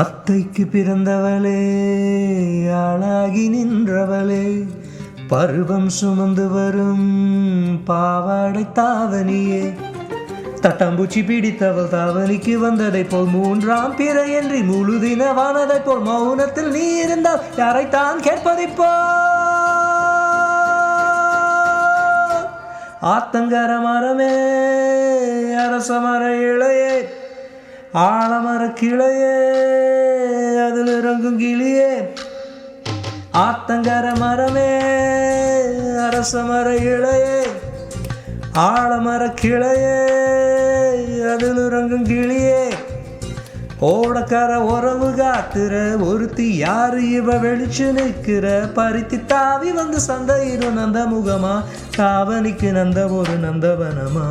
அத்தைக்கு பிறந்தவளே, ஆளாகி நின்றவளே, பருவம் சுமந்து வரும் பாவாடை தாவணியே, தட்டாம்பூச்சி பிடித்தவள் தாவணிக்கு வந்ததை போல் மூன்றாம் பிறையின்றி முழுதினவானதை போல் மௌனத்தில் நீ இருந்தால் யாரைத்தான் கேட்பதை போல் ஆத்தங்கர மரமே, அரச மர இளையே, ஆலமர கிளையே, அதில் இறங்கும் கிளியே, ஆத்தங்கர மரமே, அரச மர இளையே, ஆலமர கிளையே, அதில் இறங்கும் கிளியே, ஓடக்கர உறவு காத்துற ஒருத்தி யாரு இவ வெளிச்சு நிற்கிற பருத்தி தாவி வந்து சந்தையிடும் நந்த முகமா, காவலிக்கு நந்த ஒரு நந்தவனமா,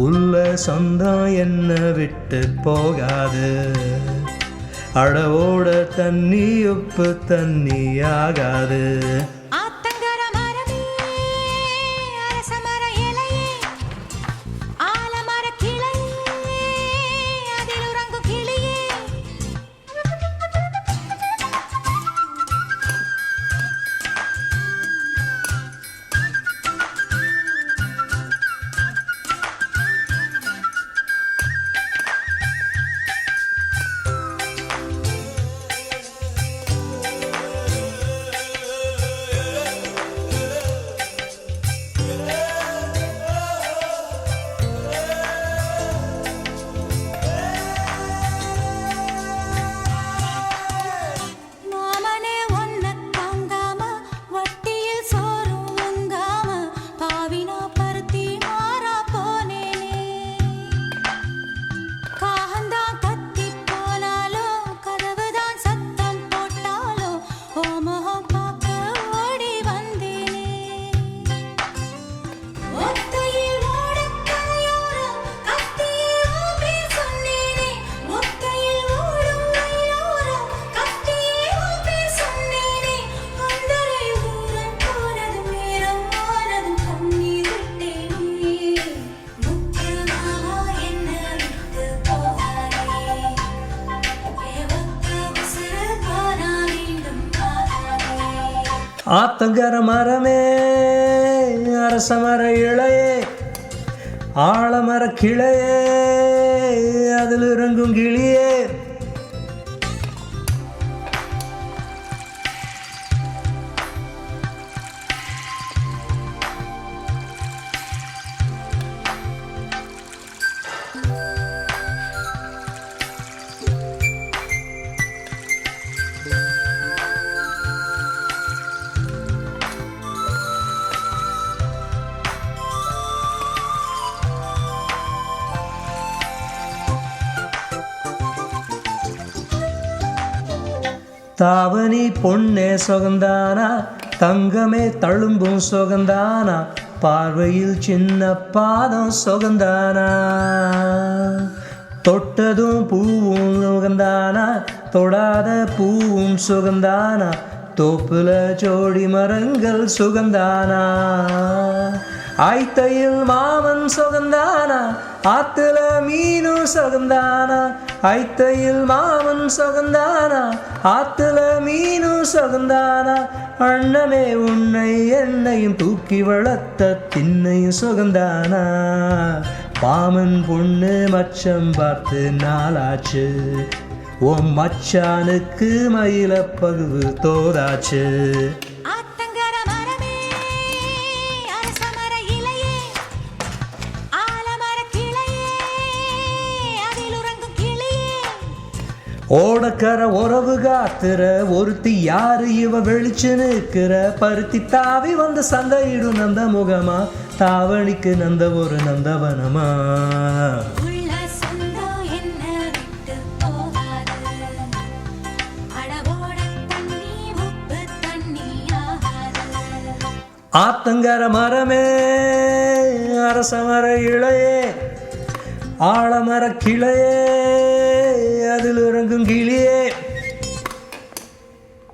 உள்ள சொந்தம் என்ன விட்டு போகாது, அடவோட தண்ணி உப்பு தண்ணி ஆகாது. ஆத்தங்கர மரமே, அரச மர இளையே, ஆலமர கிளையே, அதில் இறங்கும் கிளியே, தாவணி பொன்னே சொகந்தானா, தங்கமே தழும்பும் சொகந்தானா, பார்வையில் சின்ன பாதம் சொகந்தானா, தொட்டதும் பூவும் சுகந்தானா, தொடாத பூவும் சுகந்தானா, தோப்புல ஜோடி மரங்கள் சுகந்தானா, ஐத்தையில் மாமன் சுகந்தானா, ஆத்துல மீனும் சுகந்தானா, ஐத்தையில் மாமன் சுகந்தானா, ஆத்துல மீனும் சுகந்தானா, அண்ணமே உன்னை என்னையும் தூக்கி வளர்த்த திண்ணையும் சுகந்தானா, பாமன் பொண்ணு மச்சம் பார்த்து நாளாச்சு, உன் மச்சானுக்கு மயில பகுவு தோதாச்சு. ஓடக்கர உறவு காத்துற ஒருத்தி யாரு இவ வெளிச்சு நிற்கிற பருத்தி தாவி வந்து சந்தையிடும் நந்த முகமா, தாவணிக்கு நந்த ஒரு நந்தவனமா. ஆத்தங்கர மரமே, அரச மர இளையே, ஆலமர கிளையே, அதில் இறங்கும் கிளியே,